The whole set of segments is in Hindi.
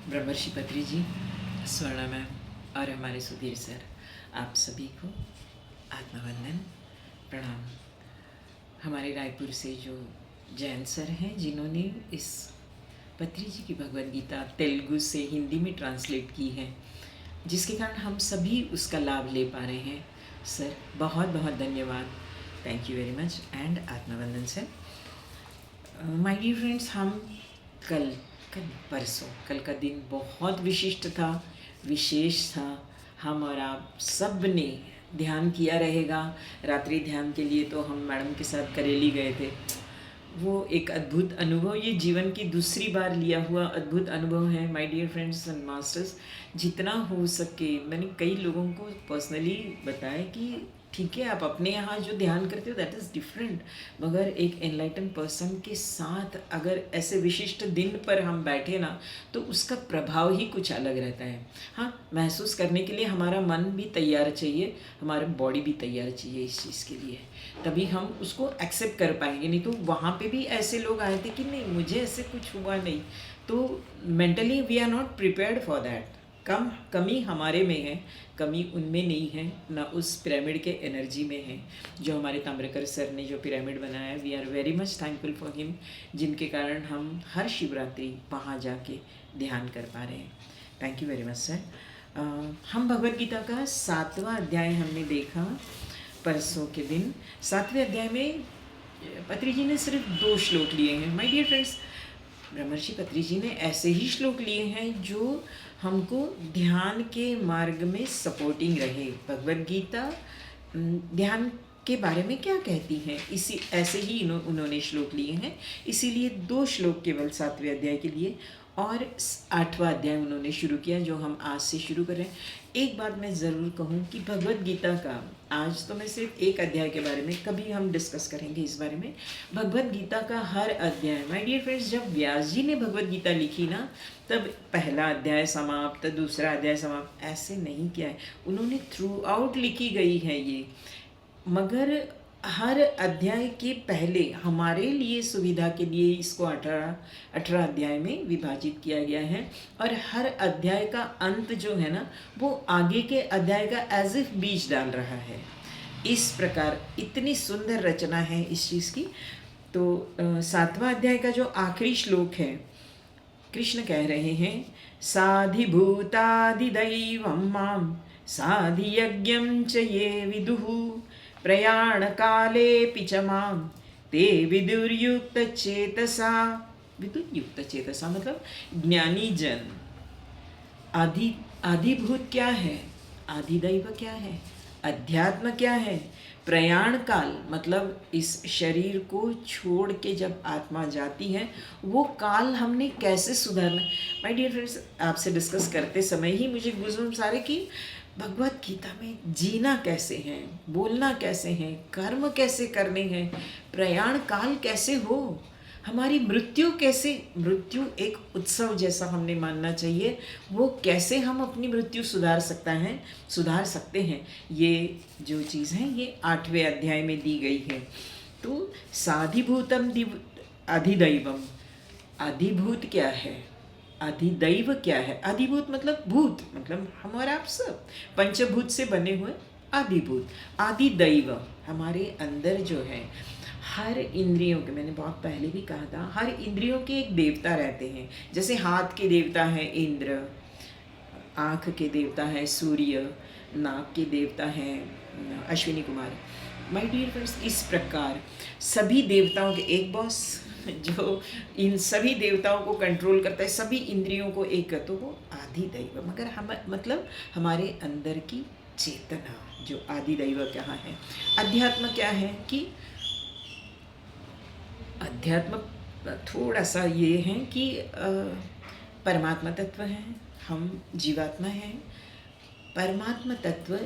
ब्रह्मर्षि पत्री जी, स्वर्णा मैम और हमारे सुधीर सर, आप सभी को आत्मवंदन प्रणाम। हमारे रायपुर से जो जैन सर हैं जिन्होंने इस पत्री जी की भगवद गीता तेलुगु से हिंदी में ट्रांसलेट की है, जिसके कारण हम सभी उसका लाभ ले पा रहे हैं। सर बहुत बहुत धन्यवाद, thank you very much and आत्मवंदन सर। माय डियर फ्रेंड्स, हम कल कल का दिन बहुत विशिष्ट था, विशेष था। हम और आप सब ने ध्यान किया रहेगा। रात्रि ध्यान के लिए तो हम मैडम के साथ करेली गए थे। वो एक अद्भुत अनुभव, ये जीवन की दूसरी बार लिया हुआ अद्भुत अनुभव है my dear friends and masters. जितना हो सके मैंने कई लोगों को पर्सनली बताया कि ठीक है, आप अपने यहाँ जो ध्यान करते हो दैट इज़ डिफरेंट, मगर एक एनलाइटन पर्सन के साथ अगर ऐसे विशिष्ट दिन पर हम बैठे ना तो उसका प्रभाव ही कुछ अलग रहता है। हाँ, महसूस करने के लिए हमारा मन भी तैयार चाहिए, हमारा बॉडी भी तैयार चाहिए इस चीज़ के लिए, तभी हम उसको एक्सेप्ट कर पाएंगे। नहीं तो वहाँ पे भी ऐसे लोग आए थे कि नहीं मुझे ऐसे कुछ हुआ नहीं, तो mentally we are not prepared for that. कमी हमारे में है, कमी उनमें नहीं है, ना उस पिरामिड के एनर्जी में है। जो हमारे ताम्रकर सर ने जो पिरामिड बनाया, we are very much thankful for him, जिनके कारण हम हर शिवरात्रि वहाँ जाके ध्यान कर पा रहे हैं। Thank you very much sir. हम भगवद गीता का 7वां अध्याय हमने देखा परसों के दिन। 7वें अध्याय में पत्री जी ने सिर्फ 2 श्लोक लिए हैं। माय डियर फ्रेंड्स, ब्रह्मर्षि पत्री जी ने ऐसे ही श्लोक लिए हैं जो हमको ध्यान के मार्ग में सपोर्टिंग रहे। भगवद गीता ध्यान के बारे में क्या कहती हैं, इसी ऐसे ही उन्होंने श्लोक लिए हैं। इसीलिए 2 श्लोक केवल 7वें अध्याय के लिए और 8वां अध्याय उन्होंने शुरू किया, जो हम आज से शुरू कर रहे हैं। एक बात मैं ज़रूर कहूँ कि भगवद गीता का, आज तो मैं सिर्फ एक अध्याय के बारे में, कभी हम डिस्कस करेंगे इस बारे में। भगवद गीता का हर अध्याय, माय डियर फ्रेंड्स, जब व्यास जी ने भगवद गीता लिखी ना, तब पहला अध्याय समाप्त, दूसरा अध्याय समाप्त, ऐसे नहीं किया है। उन्होंने थ्रू आउट लिखी गई है ये, मगर हर अध्याय के पहले हमारे लिए सुविधा के लिए इसको 18 अध्याय में विभाजित किया गया है। और हर अध्याय का अंत जो है ना, वो आगे के अध्याय का एज इफ बीज डाल रहा है। इस प्रकार इतनी सुंदर रचना है इस चीज़ की। तो 7वां अध्याय का जो आखिरी श्लोक है, कृष्ण कह रहे हैं, साधिभूतादिदैवं मां साधियज्ञं च ये विदुः प्रयाण काले च मां ते विदुर्युक्त चेतसा। विदुर्युक्त चेतसा मतलब ज्ञानी जन। आदिभूत क्या है, आदिदैव क्या है, अध्यात्म क्या है, प्रयाण काल मतलब इस शरीर को छोड़ के जब आत्मा जाती है, वो काल हमने कैसे सुधारना। माय डियर फ्रेंड्स, आपसे डिस्कस करते समय ही मुझे गुज़र आ रहे कि भगवत गीता में जीना कैसे है, बोलना कैसे है, कर्म कैसे करने हैं, प्रयाण काल कैसे हो, हमारी मृत्यु कैसे, मृत्यु एक उत्सव जैसा हमने मानना चाहिए, वो कैसे हम अपनी मृत्यु सुधार सकते हैं। ये जो चीज़ है ये 8वें अध्याय में दी गई है। तो साधिभूतम अधिदैवम, अधिभूत क्या है, अधिदैव क्या है। अधिभूत मतलब भूत, मतलब हम और आप सब पंचभूत से बने हुए अधिभूत। अधिदैव हमारे अंदर जो है, हर इंद्रियों के, मैंने बहुत पहले भी कहा था, हर इंद्रियों के एक देवता रहते हैं। जैसे हाथ के देवता है इंद्र, आँख के देवता है सूर्य, नाक के देवता है Ashwini Kumar. My dear friends, इस प्रकार सभी देवताओं के एक बॉस जो इन सभी देवताओं को कंट्रोल करता है, सभी इंद्रियों को एक, तो वो आदिदैव। मगर हम मतलब हमारे अंदर की चेतना जो आदिदैव कहाँ है। अध्यात्म क्या है कि अध्यात्म थोड़ा सा ये है कि परमात्मा तत्व है, हम जीवात्मा हैं। परमात्मा तत्व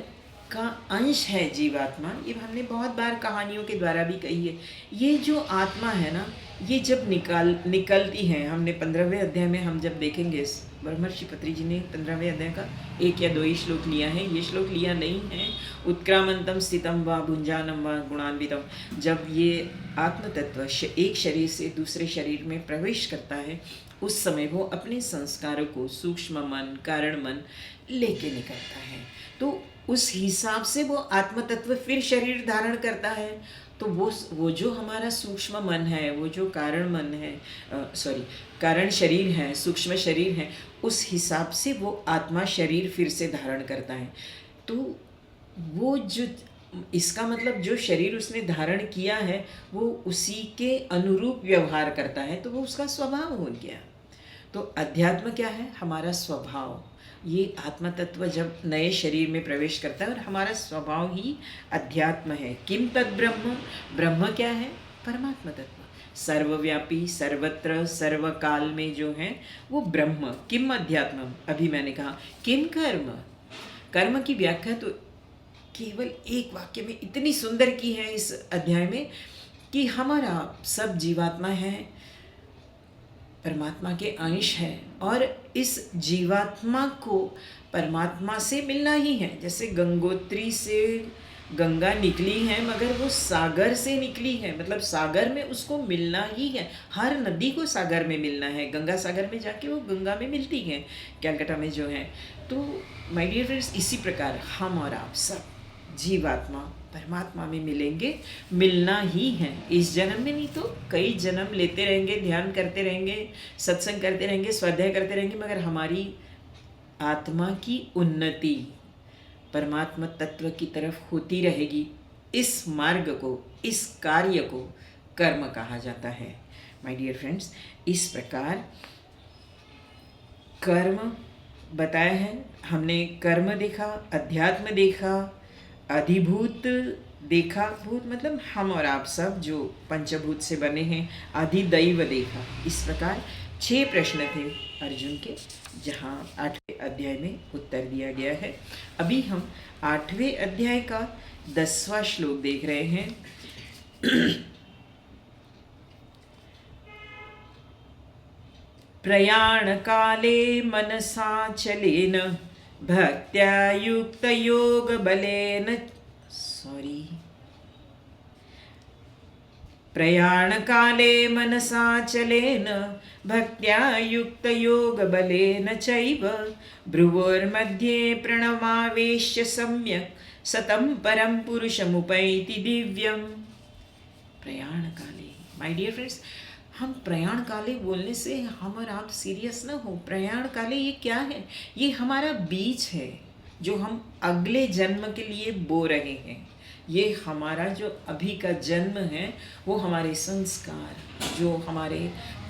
का अंश है जीवात्मा। ये हमने बहुत बार कहानियों के द्वारा भी कही है। ये जो आत्मा है ना, ये जब निकलती है, हमने 15वें अध्याय में हम जब देखेंगे, ब्रह्मर्षि पत्री जी ने 15वें अध्याय का 1 या 2 ही श्लोक लिया है, ये श्लोक लिया नहीं है। उत्क्रामंतम स्थितम व भुंजानम व गुणान्वितम। जब ये आत्म तत्व एक शरीर से दूसरे शरीर में प्रवेश करता है, उस समय वो अपने संस्कारों को सूक्ष्म मन, कारण मन लेके निकलता है। तो उस हिसाब से वो आत्म तत्व फिर शरीर धारण करता है। तो वो जो हमारा सूक्ष्म मन है, वो जो कारण मन है, कारण शरीर है, सूक्ष्म शरीर है, उस हिसाब से वो आत्मा शरीर फिर से धारण करता है। तो वो जो, इसका मतलब जो शरीर उसने धारण किया है वो उसी के अनुरूप व्यवहार करता है, तो वो उसका स्वभाव हो गया। तो अध्यात्म क्या है? हमारा स्वभाव। ये आत्म तत्व जब नए शरीर में प्रवेश करता है, और हमारा स्वभाव ही अध्यात्म है। किम तद ब्रह्म? ब्रह्म क्या है? परमात्मा तत्व, सर्वव्यापी, सर्वत्र, सर्वकाल में जो है वो ब्रह्म। किम अध्यात्म? अभी मैंने कहा किम कर्म। कर्म की व्याख्या तो केवल एक वाक्य में इतनी सुंदर की है इस अध्याय में कि हमारा सब जीवात्मा है, परमात्मा के अंश है, और इस जीवात्मा को परमात्मा से मिलना ही है। जैसे गंगोत्री से गंगा निकली है, मगर वो सागर से निकली है, मतलब सागर में उसको मिलना ही है। हर नदी को सागर में मिलना है, गंगा सागर में जाके वो गंगा में मिलती है, कैलकाटा में जो है। तो माय डियर फ्रेंड्स, इसी प्रकार हम और आप सब जीवात्मा परमात्मा में मिलेंगे, मिलना ही है। इस जन्म में नहीं तो कई जन्म लेते रहेंगे, ध्यान करते रहेंगे, सत्संग करते रहेंगे, स्वाध्याय करते रहेंगे, मगर हमारी आत्मा की उन्नति परमात्मा तत्व की तरफ होती रहेगी। इस मार्ग को, इस कार्य को कर्म कहा जाता है। माय डियर फ्रेंड्स, इस प्रकार कर्म बताया है हमने। कर्म देखा, अध्यात्म देखा, अधिभूत देखा। भूत मतलब हम और आप सब जो पंचभूत से बने हैं। अधिदैव देखा। इस प्रकार 6 प्रश्न थे अर्जुन के, जहाँ 8वें अध्याय में उत्तर दिया गया है। अभी हम 8वें अध्याय का 10वां श्लोक देख रहे हैं। प्रयाण काले मनसा चलेन भक्त्या युक्त योग बलेन, प्रयाण काले मनसा चलेन भक्त्या युक्त योग बलेन चैव भ्रुवोर्मध्ये प्रणवावेश्य सम्यक् सतं परम पुरुषमुपैति दिव्यम। प्रयाण काले, माय डियर फ्रेंड्स, हम प्रयाण काले बोलने से हम और आप सीरियस ना हो। प्रयाण काले ये क्या है? ये हमारा बीज है जो हम अगले जन्म के लिए बो रहे हैं। ये हमारा जो अभी का जन्म है वो हमारे संस्कार, जो हमारे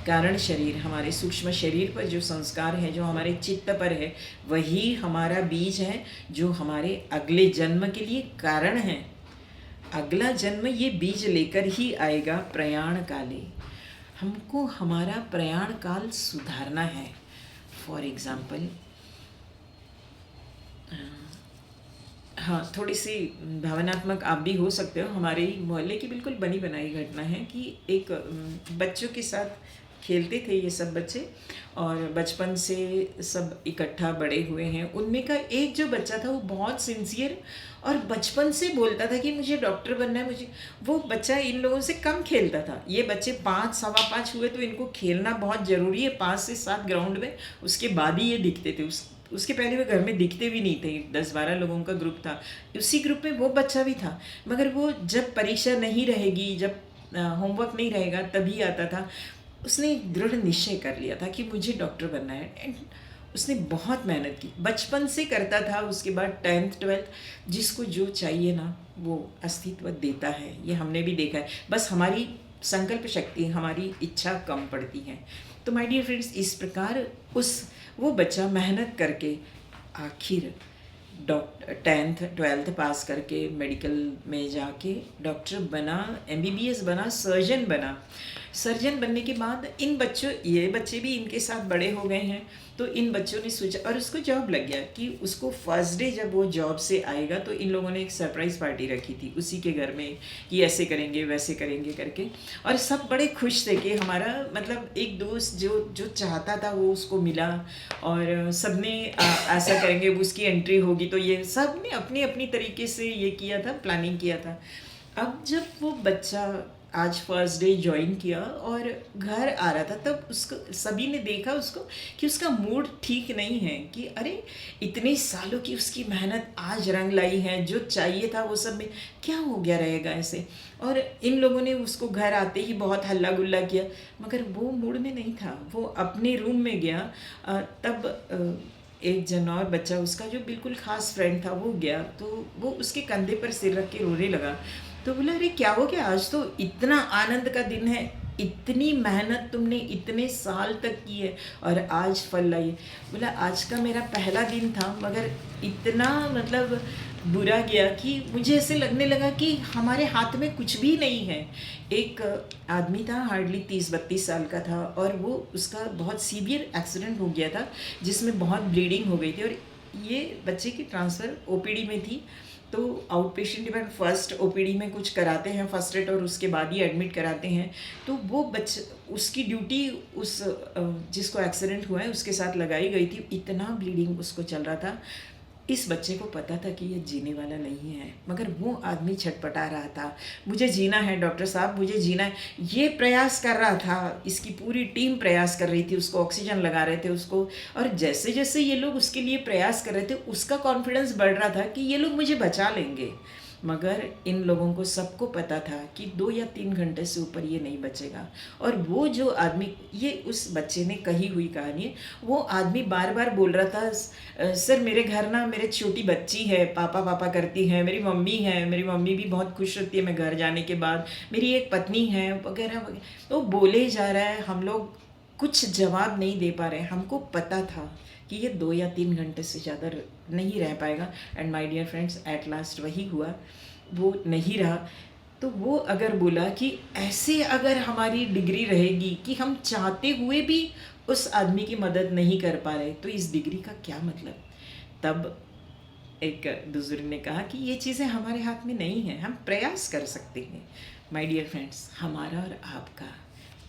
कारण शरीर, हमारे सूक्ष्म शरीर पर जो संस्कार है, जो हमारे चित्त पर है, वही हमारा बीज है जो हमारे अगले जन्म के लिए कारण है। अगला जन्म ये बीज लेकर ही आएगा। प्रयाण काले हमको हमारा प्रयाण काल सुधारना है। फॉर एग्ज़ाम्पल, हाँ, थोड़ी सी भावनात्मक आप भी हो सकते हो। हमारे ही मोहल्ले की बिल्कुल बनी बनाई घटना है कि एक बच्चों के साथ खेलते थे ये सब बच्चे, और बचपन से सब इकट्ठा बड़े हुए हैं। उनमें का एक जो बच्चा था वो बहुत सिंसियर और बचपन से बोलता था कि मुझे डॉक्टर बनना है। मुझे वो बच्चा इन लोगों से कम खेलता था। ये बच्चे 5, सवा 5 हुए तो इनको खेलना बहुत ज़रूरी है 5 से 7 ग्राउंड में, उसके बाद ही ये दिखते थे। उसके पहले वे घर में दिखते भी नहीं थे। 10-12 लोगों का ग्रुप था, उसी ग्रुप में वो बच्चा भी था। मगर वो जब परीक्षा नहीं रहेगी, जब होमवर्क नहीं रहेगा, तभी आता था। उसने दृढ़ निश्चय कर लिया था कि मुझे डॉक्टर बनना है। एंड उसने बहुत मेहनत की, बचपन से करता था। उसके बाद 10th 12th जिसको जो चाहिए ना वो अस्तित्व देता है, ये हमने भी देखा है। बस हमारी संकल्प शक्ति, हमारी इच्छा कम पड़ती है। तो माय डियर फ्रेंड्स, इस प्रकार वो बच्चा मेहनत करके आखिर 10th 12th पास करके मेडिकल में जाके डॉक्टर बना, MBBS बना, सर्जन बना। सर्जन बनने के बाद ये बच्चे भी इनके साथ बड़े हो गए हैं, तो इन बच्चों ने सोचा और उसको जॉब लग गया कि उसको फर्स्ट डे जब वो जॉब से आएगा तो इन लोगों ने एक सरप्राइज़ पार्टी रखी थी उसी के घर में कि ऐसे करेंगे वैसे करेंगे करके। और सब बड़े खुश थे कि हमारा मतलब एक दोस्त जो जो चाहता था वो उसको मिला, और सब ने ऐसा करेंगे, वो उसकी एंट्री होगी, तो ये सब ने अपनी अपनी तरीके से ये किया था, प्लानिंग किया था। अब जब वो बच्चा आज फर्स्ट डे ज्वाइन किया और घर आ रहा था, तब उसको सभी ने देखा उसको कि उसका मूड ठीक नहीं है, कि अरे इतने सालों की उसकी मेहनत आज रंग लाई है, जो चाहिए था वो सब में क्या हो गया रहेगा ऐसे। और इन लोगों ने उसको घर आते ही बहुत हल्ला गुल्ला किया, मगर वो मूड में नहीं था। वो अपने रूम में गया, तब एक जन और बच्चा उसका जो बिल्कुल ख़ास फ्रेंड था वो गया, तो वो उसके कंधे पर सिर रख के रोने लगा। तो बोला, अरे क्या हो गया, आज तो इतना आनंद का दिन है, इतनी मेहनत तुमने इतने साल तक की है और आज फल लाई है। बोला, आज का मेरा पहला दिन था, मगर इतना मतलब बुरा गया कि मुझे ऐसे लगने लगा कि हमारे हाथ में कुछ भी नहीं है। एक आदमी था, हार्डली 30-32 साल का था, और वो उसका बहुत सीवियर एक्सीडेंट हो गया था जिसमें बहुत ब्लीडिंग हो गई थी, और ये बच्चे की ट्रांसफ़र ओपीडी में थी। तो out patient department first OPD में कुछ कराते हैं फर्स्ट एड, और उसके बाद ही एडमिट कराते हैं। तो वो उसकी ड्यूटी उस जिसको एक्सीडेंट हुआ है उसके साथ लगाई गई थी। इतना ब्लीडिंग उसको चल रहा था। इस बच्चे को पता था कि ये जीने वाला नहीं है, मगर वो आदमी छटपटा रहा था, मुझे जीना है डॉक्टर साहब, मुझे जीना है। ये प्रयास कर रहा था, इसकी पूरी टीम प्रयास कर रही थी, उसको ऑक्सीजन लगा रहे थे उसको। और जैसे जैसे ये लोग उसके लिए प्रयास कर रहे थे, उसका कॉन्फिडेंस बढ़ रहा था कि ये लोग मुझे बचा लेंगे। मगर इन लोगों को सबको पता था कि 2 या 3 घंटे से ऊपर ये नहीं बचेगा। और वो जो आदमी, ये उस बच्चे ने कही हुई कहानी है, वो आदमी बार बार बोल रहा था, सर मेरे घर ना मेरे छोटी बच्ची है, पापा पापा करती है, मेरी मम्मी है, मेरी मम्मी भी बहुत खुश होती है मैं घर जाने के बाद, मेरी एक पत्नी है, वगैरह वगैरह। तो बोले ही जा रहा है, हम लोग कुछ जवाब नहीं दे पा रहे। हमको पता था कि ये 2 या 3 घंटे से ज़्यादा नहीं रह पाएगा। And my dear friends, at last वही हुआ, वो नहीं रहा। तो वो अगर बोला कि ऐसे अगर हमारी डिग्री रहेगी कि हम चाहते हुए भी उस आदमी की मदद नहीं कर पा रहे, तो इस डिग्री का क्या मतलब। तब एक बुजुर्ग ने कहा कि ये चीज़ें हमारे हाथ में नहीं हैं, हम प्रयास कर सकते हैं। माय डियर फ्रेंड्स, हमारा और आपका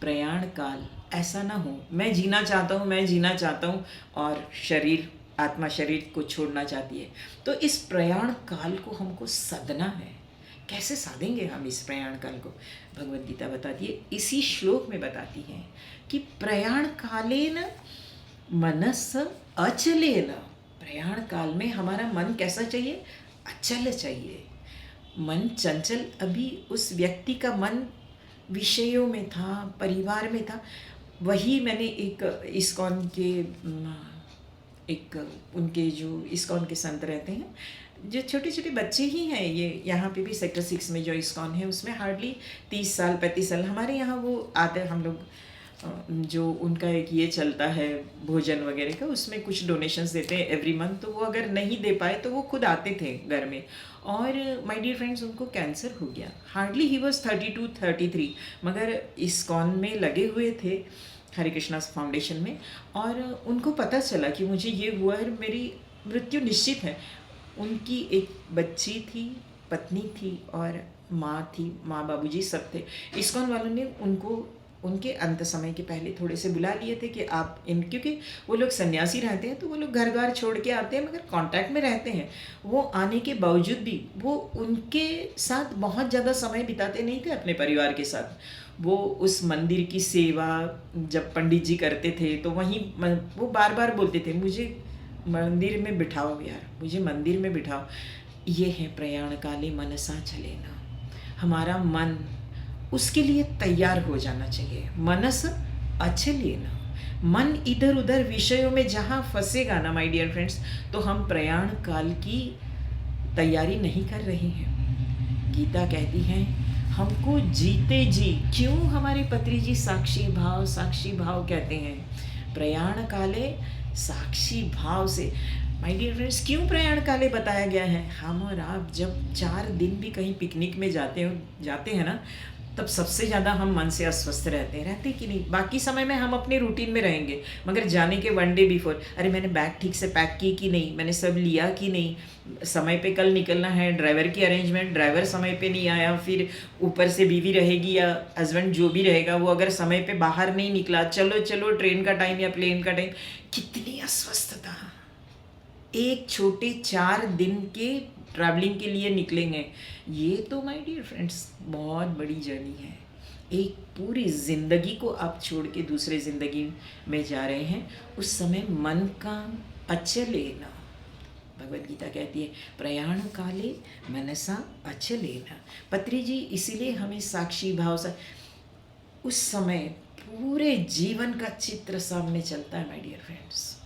प्रयाण काल ऐसा ना हो, मैं जीना चाहता हूँ, मैं जीना चाहता हूँ, और आत्मा शरीर को छोड़ना चाहती है। तो इस प्रयाण काल को हमको सदना है। कैसे साधेंगे हम इस प्रयाण काल को? भगवद गीता बताती है, इसी श्लोक में बताती है कि प्रयाण कालेन मनस अचलेन। प्रयाण काल में हमारा मन कैसा चाहिए? अचल चाहिए। मन चंचल, अभी उस व्यक्ति का मन विषयों में था, परिवार में था। वही मैंने एक इस्कॉन के एक उनके जो इस्कॉन के संत रहते हैं, जो छोटे छोटे बच्चे ही हैं, ये यहाँ पे भी सेक्टर 6 में जो इस्कॉन है उसमें हार्डली 30 साल 35 साल। हमारे यहाँ वो आते हैं, हम लोग जो उनका एक ये चलता है भोजन वगैरह का, उसमें कुछ डोनेशंस देते हैं एवरी मंथ। तो वो अगर नहीं दे पाए तो वो खुद आते थे घर में। और माय डियर फ्रेंड्स, उनको कैंसर हो गया। हार्डली ही वॉज 32-33, मगर इस्कॉन में लगे हुए थे, हरे कृष्णा फाउंडेशन में। और उनको पता चला कि मुझे ये हुआ है, मेरी मृत्यु निश्चित है। उनकी एक बच्ची थी, पत्नी थी और माँ थी, माँ बाबूजी सब थे। इस्कॉन वालों ने उनको उनके अंत समय के पहले थोड़े से बुला लिए थे कि आप क्योंकि वो लोग सन्यासी रहते हैं, तो वो लोग घर द्वार छोड़ के आते हैं, मगर कांटेक्ट में रहते हैं। वो आने के बावजूद भी वो उनके साथ बहुत ज़्यादा समय बिताते नहीं थे अपने परिवार के साथ। वो उस मंदिर की सेवा जब पंडित जी करते थे, तो वहीं वो बार बार बोलते थे, मुझे मंदिर में बिठाओ यार, मुझे मंदिर में बिठाओ। ये है प्रयाण काले मनसा चलेना। हमारा मन उसके लिए तैयार हो जाना चाहिए। मनस अचलेना, मन इधर उधर विषयों में जहाँ फंसेगा ना माय डियर फ्रेंड्स, तो हम प्रयाण काल की तैयारी नहीं कर रहे हैं। गीता कहती है हमको जीते जी, क्यों हमारे पत्री जी साक्षी भाव कहते हैं। प्रयाण काले साक्षी भाव से, माय डियर फ्रेंड्स, क्यों प्रयाण काले बताया गया है? हम और आप जब 4 दिन भी कहीं पिकनिक में जाते हैं ना, तब सबसे ज़्यादा हम मन से अस्वस्थ रहते कि नहीं। बाकी समय में हम अपने रूटीन में रहेंगे, मगर जाने के 1 डे बिफोर, अरे मैंने बैग ठीक से पैक की कि नहीं, मैंने सब लिया कि नहीं, समय पे कल निकलना है, ड्राइवर की अरेंजमेंट, ड्राइवर समय पे नहीं आया, फिर ऊपर से बीवी रहेगी या हस्बैंड जो भी रहेगा वो अगर समय पे बाहर नहीं निकला, चलो चलो ट्रेन का टाइम या प्लेन का टाइम, कितनी अस्वस्थता। एक छोटे 4 दिन के ट्रैवलिंग के लिए निकलेंगे, ये तो माय डियर फ्रेंड्स बहुत बड़ी जर्नी है। एक पूरी ज़िंदगी को आप छोड़ के दूसरे ज़िंदगी में जा रहे हैं, उस समय मन का अचलेना, भगवद गीता कहती है प्रयाण काले मनसा अचलेना। पत्री जी इसीलिए हमें साक्षी भाव से उस समय पूरे जीवन का चित्र सामने चलता है माय डियर फ्रेंड्स।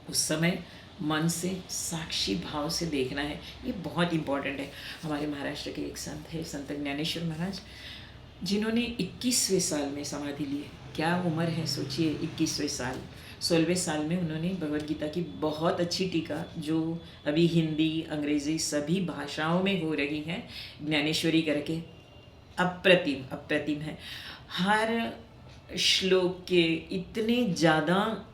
उस समय मन से साक्षी भाव से देखना है, ये बहुत इम्पॉर्टेंट है। हमारे महाराष्ट्र के एक संत है, संत ज्ञानेश्वर महाराज, जिन्होंने 21वें साल में समाधि ली है। क्या उम्र है सोचिए, 21वें साल। 16वें साल में उन्होंने भगवद गीता की बहुत अच्छी टीका, जो अभी हिंदी अंग्रेज़ी सभी भाषाओं में हो रही है, ज्ञानेश्वरी करके, अप्रतिम अप्रतिम है। हर श्लोक के इतने ज़्यादा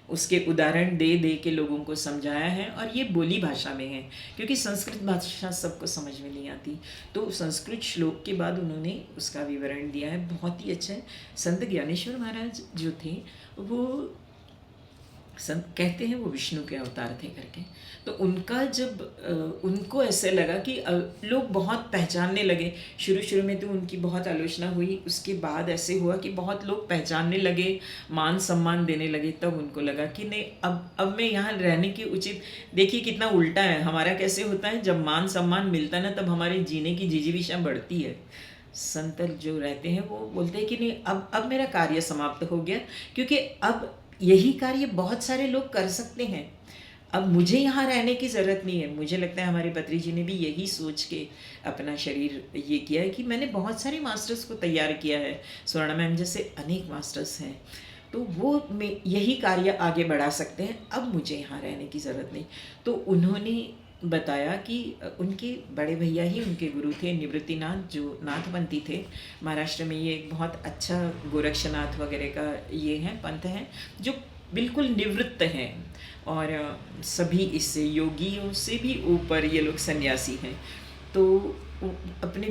उसके उदाहरण दे दे के लोगों को समझाया है, और ये बोली भाषा में है क्योंकि संस्कृत भाषा सबको समझ में नहीं आती। तो संस्कृत श्लोक के बाद उन्होंने उसका विवरण दिया है, बहुत ही अच्छा है। संत ज्ञानेश्वर महाराज जो थे वो संत कहते हैं वो विष्णु के अवतार थे करके। तो उनका जब उनको ऐसे लगा कि लोग बहुत पहचानने लगे, शुरू में तो उनकी बहुत आलोचना हुई, उसके बाद ऐसे हुआ कि बहुत लोग पहचानने लगे, मान सम्मान देने लगे। तब उनको लगा कि नहीं, अब मैं यहाँ रहने की उचित। देखिए कितना उल्टा है, हमारा कैसे होता है, जब मान सम्मान मिलता है ना तब हमारे जीने की जिजीविषा बढ़ती है। संत जो रहते हैं वो बोलते हैं कि नहीं, अब मेरा कार्य समाप्त हो गया, क्योंकि अब यही कार्य बहुत सारे लोग कर सकते हैं, अब मुझे यहाँ रहने की ज़रूरत नहीं है। मुझे लगता है हमारे पत्री जी ने भी यही सोच के अपना शरीर ये किया है कि मैंने बहुत सारे मास्टर्स को तैयार किया है, स्वर्णा मैम जैसे अनेक मास्टर्स हैं, तो वो में यही कार्य आगे बढ़ा सकते हैं, अब मुझे यहाँ रहने की ज़रूरत नहीं। तो उन्होंने बताया कि उनके बड़े भैया ही उनके गुरु थे, निवृत्तिनाथ, जो नाथपंथी थे। महाराष्ट्र में ये एक बहुत अच्छा गोरक्षनाथ वगैरह का ये है पंथ है, जो बिल्कुल निवृत्त हैं, और सभी इससे योगियों से भी ऊपर ये लोग सन्यासी हैं। तो अपने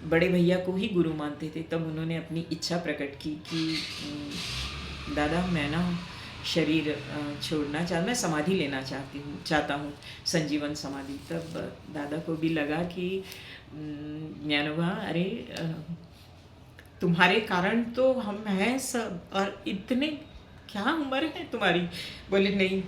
बड़े भैया को ही गुरु मानते थे। तब उन्होंने अपनी इच्छा प्रकट की कि दादा मैं ना शरीर छोड़ना मैं समाधि लेना चाहता हूँ, संजीवन समाधि। तब दादा को भी लगा कि ज्ञानोबा, अरे तुम्हारे कारण तो हम हैं सब, और इतने क्या उम्र है तुम्हारी। बोले नहीं,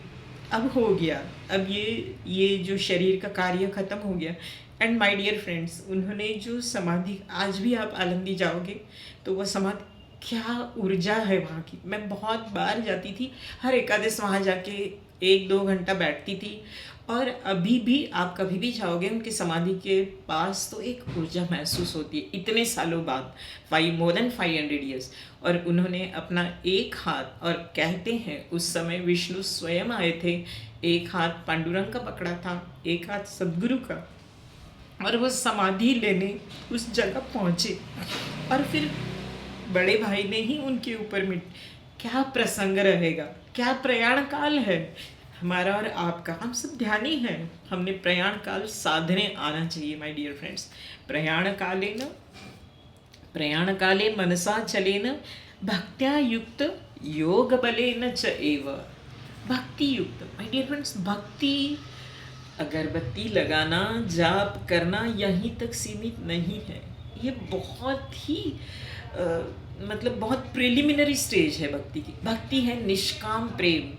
अब हो गया, अब ये जो शरीर का कार्य ख़त्म हो गया। एंड माय डियर फ्रेंड्स, उन्होंने जो समाधि, आज भी आप आलंदी जाओगे तो वो समाधि, क्या ऊर्जा है वहाँ की। मैं बहुत बार जाती थी, हर एकादश वहाँ जाके 1-2 घंटा बैठती थी, और अभी भी आप कभी भी जाओगे उनकी समाधि के पास तो एक ऊर्जा महसूस होती है, इतने सालों बाद, more than 500 years। और उन्होंने अपना एक हाथ, और कहते हैं उस समय विष्णु स्वयं आए थे, एक हाथ पांडुरंग का पकड़ा था, एक हाथ सदगुरु का, और वो समाधि लेने उस जगह पहुँचे, और फिर बड़े भाई ने ही उनके ऊपर मिट। क्या प्रसंग रहेगा, क्या प्रयाण काल है हमारा और आपका। हम सब ध्यानी हैं, हमने प्रयाण काल साधने आना चाहिए माय डियर फ्रेंड्स। प्रयाण काले मनसा चलेन भक्त्या युक्त योग बलेन च एव। भक्ति युक्त माय डियर फ्रेंड्स, भक्ति अगरबत्ती लगाना, जाप करना यहीं तक सीमित नहीं है। ये बहुत ही मतलब बहुत प्रिलिमिनरी स्टेज है भक्ति की। भक्ति है निष्काम प्रेम।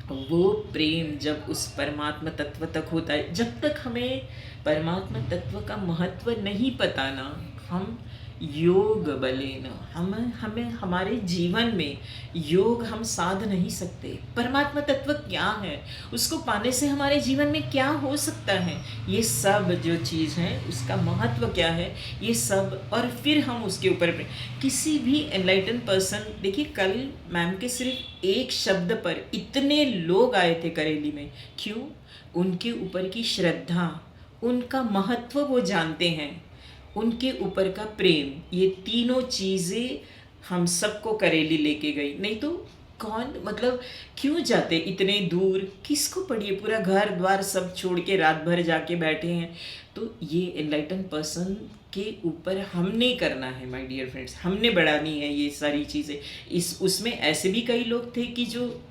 वो प्रेम जब उस परमात्मा तत्व तक होता है, जब तक हमें परमात्मा तत्व का महत्व नहीं पता ना, हम योग बलेन, हमें हमारे जीवन में योग हम साध नहीं सकते। परमात्मा तत्व क्या है, उसको पाने से हमारे जीवन में क्या हो सकता है, ये सब जो चीज़ है उसका महत्व क्या है, ये सब, और फिर हम उसके ऊपर किसी भी एनलाइटन पर्सन। देखिए कल मैम के सिर्फ एक शब्द पर इतने लोग आए थे करेली में, क्यों? उनके ऊपर की श्रद्धा, उनका महत्व वो जानते हैं। उनके ऊपर का प्रेम, ये तीनों चीज़ें हम सबको करेली लेके गई। नहीं तो कौन, मतलब क्यों जाते इतने दूर, किसको पढ़िए, पूरा घर द्वार सब छोड़ के रात भर जाके बैठे हैं। तो ये एनलाइटन पर्सन के ऊपर हमने करना है माय डियर फ्रेंड्स, हमने बढ़ानी है ये सारी चीज़ें। इस उसमें ऐसे भी कई लोग थे कि जो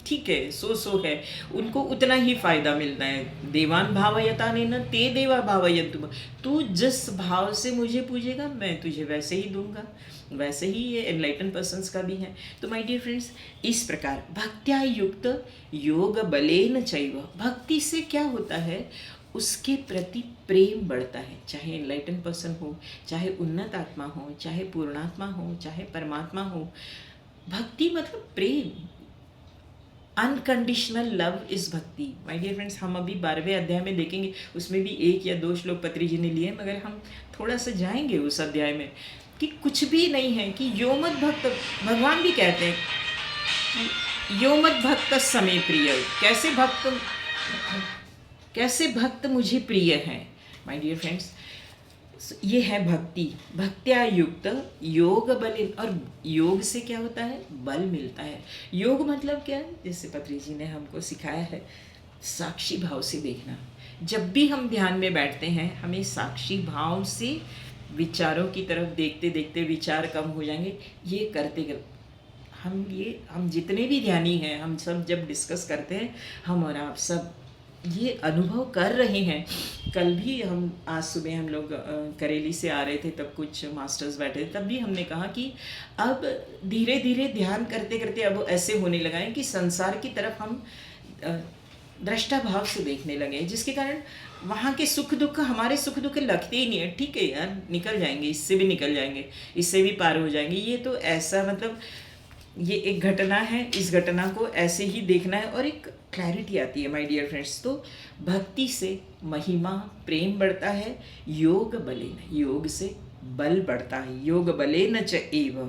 ठीक है, सो है, उनको उतना ही फायदा मिलता है। देवान भावयता ने न ते देवा भावयन्तु, तू जिस भाव से मुझे पूजेगा मैं तुझे वैसे ही दूंगा। वैसे ही ये एनलाइटन पर्सन्स का भी है। तो माय डियर फ्रेंड्स, इस प्रकार भक्त्या युक्त योग बलेन चैव, भक्ति से क्या होता है, उसके प्रति प्रेम बढ़ता है। चाहे एनलाइटन पर्सन हो, चाहे उन्नत आत्मा हो, चाहे पूर्णात्मा हो, चाहे परमात्मा हो, भक्ति मतलब प्रेम। अनकंडीशनल लव इज़ भक्ति। माय डियर फ्रेंड्स, हम अभी 12वें अध्याय में देखेंगे, उसमें भी 1 या 2 श्लोक पत्री जी ने लिए, मगर हम थोड़ा सा जाएंगे उस अध्याय में कि कुछ भी नहीं है कि यो मत भक्त, भगवान भी कहते हैं कि यो मत भक्त समय प्रिय, कैसे भक्त मुझे प्रिय हैं। माय डियर फ्रेंड्स, ये है भक्ति, भक्त्या युक्त योग बलिन। और योग से क्या होता है, बल मिलता है। योग मतलब क्या है, जैसे पत्री जी ने हमको सिखाया है, साक्षी भाव से देखना। जब भी हम ध्यान में बैठते हैं, हमें साक्षी भाव से विचारों की तरफ देखते देखते विचार कम हो जाएंगे। ये करते हम जितने भी ध्यानी हैं, हम सब जब डिस्कस करते हैं, हम और आप सब ये अनुभव कर रहे हैं। कल भी आज सुबह हम लोग करेली से आ रहे थे, तब कुछ मास्टर्स बैठे थे, तब भी हमने कहा कि अब धीरे धीरे ध्यान करते करते अब ऐसे होने लगा है कि संसार की तरफ हम दृष्टा भाव से देखने लगे, जिसके कारण वहाँ के सुख दुख हमारे सुख दुख लगते ही नहीं है। ठीक है यार, निकल जाएंगे, इससे भी निकल जाएंगे, इससे भी पार हो जाएंगे। ये तो ऐसा, मतलब ये एक घटना है, इस घटना को ऐसे ही देखना है और एक क्लैरिटी आती है माय डियर फ्रेंड्स। तो भक्ति से महिमा प्रेम बढ़ता है, योग बलेन, योग से बल बढ़ता है। योग बलेन च एव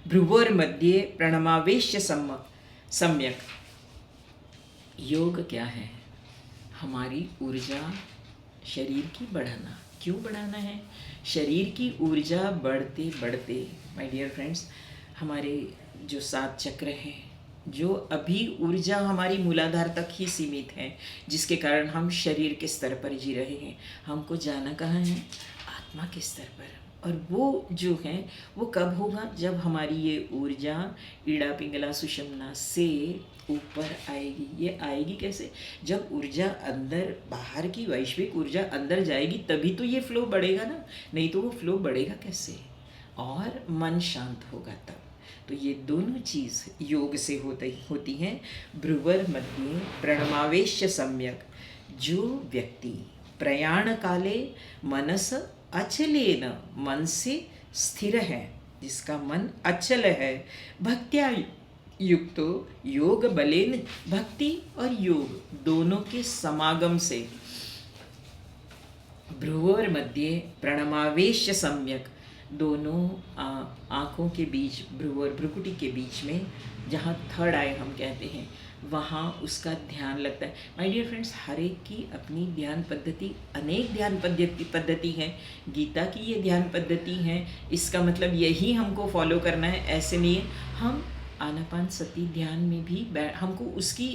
भ्रुवोर मध्ये प्रणमावेश्य सम्यक। योग क्या है, हमारी ऊर्जा शरीर की बढ़ाना। क्यों बढ़ाना है, शरीर की ऊर्जा बढ़ते बढ़ते माय डियर फ्रेंड्स, हमारे जो 7 चक्र हैं, जो अभी ऊर्जा हमारी मूलाधार तक ही सीमित है, जिसके कारण हम शरीर के स्तर पर जी रहे हैं। हमको जाना कहाँ है, आत्मा के स्तर पर। और वो जो है वो कब होगा, जब हमारी ये ऊर्जा ईड़ा पिंगला सुषुम्ना से ऊपर आएगी। ये आएगी कैसे, जब ऊर्जा अंदर, बाहर की वैश्विक ऊर्जा अंदर जाएगी, तभी तो ये फ्लो बढ़ेगा ना, नहीं तो वो फ्लो बढ़ेगा कैसे। और मन शांत होगा तब। तो ये दोनों चीज़ योग से होती हैं। भ्रुवर मध्ये प्रणमावेश्य सम्यक, जो व्यक्ति प्रयाण काले मनस अचलेन, मन से स्थिर है, जिसका मन अचल है, भक्त्या युक्तो योग बलेन, भक्ति और योग दोनों के समागम से, भ्रुवर मध्ये प्रणमावेश्य सम्यक, दोनों आँखों के बीच, भ्रु और भ्रुकुटी के बीच में, जहाँ थर्ड आई हम कहते हैं, वहाँ उसका ध्यान लगता है। माय डियर फ्रेंड्स, हर एक की अपनी ध्यान पद्धति, अनेक ध्यान पद्धति है। गीता की ये ध्यान पद्धति है, इसका मतलब यही हमको फॉलो करना है, ऐसे नहीं है। हम आनापान सती ध्यान में भी हमको उसकी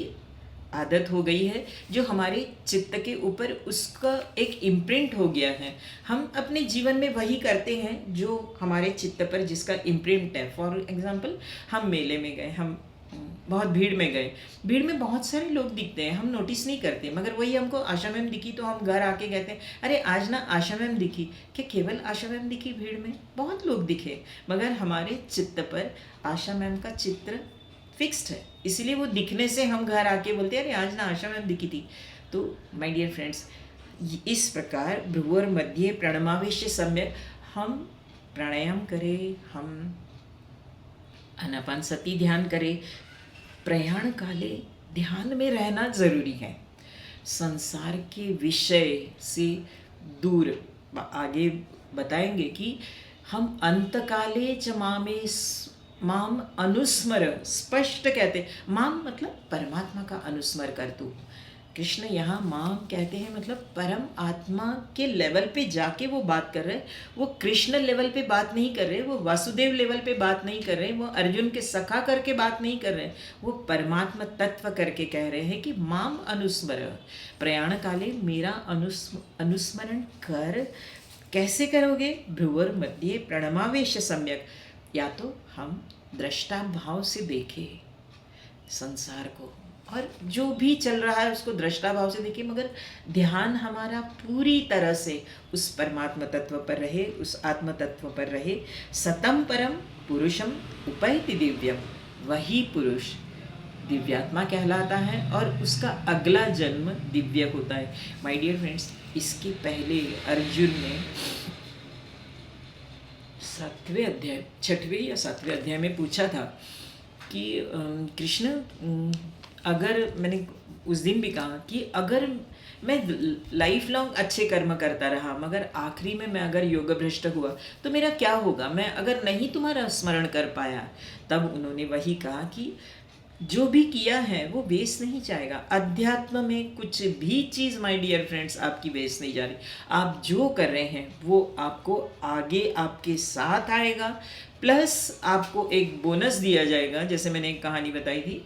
आदत हो गई है, जो हमारे चित्त के ऊपर उसका एक इम्प्रिंट हो गया है। हम अपने जीवन में वही करते हैं जो हमारे चित्त पर जिसका इम्प्रिंट है। फॉर एग्जांपल, हम मेले में गए, हम बहुत भीड़ में गए, भीड़ में बहुत सारे लोग दिखते हैं, हम नोटिस नहीं करते, मगर वही हमको आशा मैम दिखी तो हम घर आके कहते हैं, अरे आज ना आशा मैम दिखी। क्या केवल आशा मैम दिखी भीड़ में? बहुत लोग दिखे, मगर हमारे चित्त पर आशा मैम का चित्र फिक्स्ड है, इसलिए वो दिखने से हम घर आके बोलते हैं, अरे आज ना आशा मैम दिखी थी। तो माय डियर फ्रेंड्स, इस प्रकार भ्रुवर मध्ये प्रणमावेश्य सम्यक, हम प्राणायाम करें, हम आनापान सती ध्यान करें, प्रयाण काले ध्यान में रहना ज़रूरी है। संसार के विषय से दूर, आगे बताएंगे कि हम अंतकाले च माम अनुस्मर, स्पष्ट कहते, माम मतलब परमात्मा का अनुस्मर कर तू। कृष्ण यहाँ माँ कहते हैं मतलब परम आत्मा के लेवल पे जाके वो बात कर रहे हैं। वो कृष्ण लेवल पे बात नहीं कर रहे, वो वासुदेव लेवल पे बात नहीं कर रहे, वो अर्जुन के सखा करके बात नहीं कर रहे, वो परमात्मा तत्व करके कह रहे हैं कि माम अनुस्मर, प्रयाण काले मेरा अनुस्मरण कर। कैसे करोगे? भ्रुवर मध्य प्रणमावेश सम्यक। या तो हम दृष्टा भाव से देखें संसार को, और जो भी चल रहा है उसको दृष्टा भाव से देखिए, मगर ध्यान हमारा पूरी तरह से उस परमात्मा तत्व पर रहे, उस आत्म तत्व पर रहे। सतम परम पुरुषम उपैति दिव्यम, वही पुरुष दिव्यात्मा कहलाता है और उसका अगला जन्म दिव्य होता है। माय डियर फ्रेंड्स, इसके पहले अर्जुन ने 7वें अध्याय 6वें या 7वें अध्याय में पूछा था कि कृष्ण, अगर मैंने उस दिन भी कहा कि अगर मैं लाइफ लॉन्ग अच्छे कर्म करता रहा मगर आखिरी में मैं अगर योग भ्रष्ट हुआ तो मेरा क्या होगा, मैं अगर नहीं तुम्हारा स्मरण कर पाया। तब उन्होंने वही कहा कि जो भी किया है वो वेस्ट नहीं जाएगा। अध्यात्म में कुछ भी चीज़ माय डियर फ्रेंड्स आपकी वेस्ट नहीं जा रही। आप जो कर रहे हैं वो आपको आगे आपके साथ आएगा, प्लस आपको एक बोनस दिया जाएगा। जैसे मैंने एक कहानी बताई थी,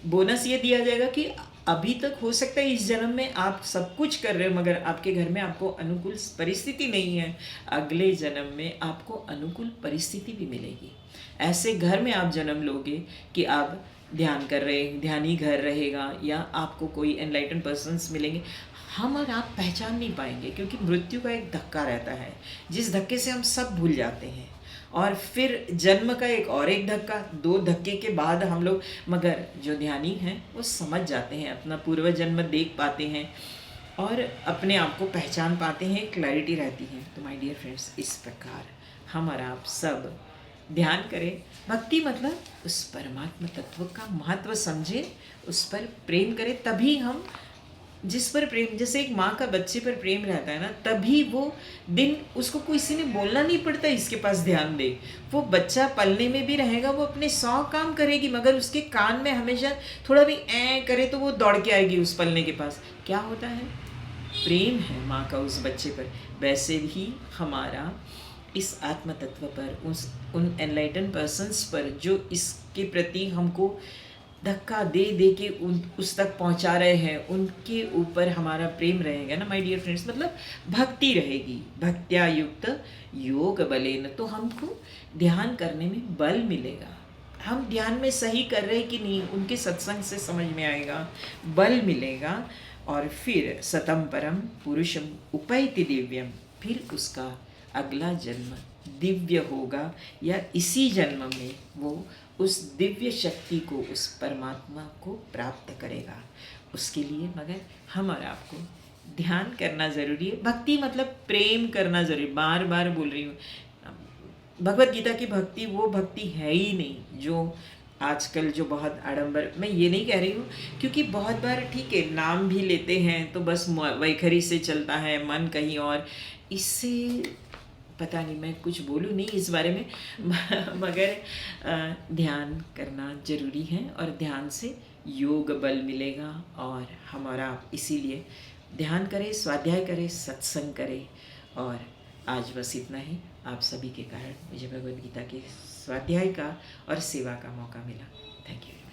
बोनस ये दिया जाएगा कि अभी तक हो सकता है इस जन्म में आप सब कुछ कर रहे हो मगर आपके घर में आपको अनुकूल परिस्थिति नहीं है, अगले जन्म में आपको अनुकूल परिस्थिति भी मिलेगी। ऐसे घर में आप जन्म लोगे कि आप ध्यान कर रहे, ध्यानी घर रहेगा, या आपको कोई एनलाइटन पर्सन्स मिलेंगे। हम और आप पहचान नहीं पाएंगे क्योंकि मृत्यु का एक धक्का रहता है जिस धक्के से हम सब भूल जाते हैं, और फिर जन्म का एक धक्का, 2 धक्के के बाद हम लोग, मगर जो ध्यानी हैं वो समझ जाते हैं, अपना पूर्व जन्म देख पाते हैं और अपने आप को पहचान पाते हैं, क्लैरिटी रहती है। तो माय डियर फ्रेंड्स, इस प्रकार हम और आप सब ध्यान करें। भक्ति मतलब उस परमात्मा तत्व का महत्व समझें, उस पर प्रेम करें, तभी हम जिस पर प्रेम, जैसे एक माँ का बच्चे पर प्रेम रहता है ना, तभी वो दिन उसको किसी ने बोलना नहीं पड़ता इसके पास ध्यान दे। वो बच्चा पलने में भी रहेगा, वो अपने 100 काम करेगी मगर उसके कान में हमेशा थोड़ा भी करे तो वो दौड़ के आएगी उस पलने के पास। क्या होता है? प्रेम है माँ का उस बच्चे पर। वैसे भी हमारा इस आत्म तत्व पर, उन एनलाइटन पर्सन्स पर जो इसके प्रति हमको धक्का दे दे के उस तक पहुंचा रहे हैं, उनके ऊपर हमारा प्रेम रहेगा ना माय डियर फ्रेंड्स, मतलब भक्ति रहेगी। भक्त्या युक्त योग बलेन, तो हमको ध्यान करने में बल मिलेगा। हम ध्यान में सही कर रहे कि नहीं उनके सत्संग से समझ में आएगा, बल मिलेगा। और फिर सतम परम पुरुषम उपैति दिव्यम, फिर उसका अगला जन्म दिव्य होगा, या इसी जन्म में वो उस दिव्य शक्ति को, उस परमात्मा को प्राप्त करेगा। उसके लिए मगर हम और आपको ध्यान करना ज़रूरी है। भक्ति मतलब प्रेम करना ज़रूरी, बार बार बोल रही हूँ। भगवत गीता की भक्ति वो भक्ति है ही नहीं जो आजकल जो बहुत आडंबर, मैं ये नहीं कह रही हूँ क्योंकि बहुत बार ठीक है नाम भी लेते हैं तो बस वैखरी से चलता है, मन कहीं और, इससे पता नहीं, मैं कुछ बोलूँ नहीं इस बारे में मगर ध्यान करना ज़रूरी है और ध्यान से योग बल मिलेगा। और हमारा इसीलिए ध्यान करें, स्वाध्याय करें, सत्संग करें। और आज बस इतना ही। आप सभी के कारण मुझे भगवद गीता के स्वाध्याय का और सेवा का मौका मिला। Thank you.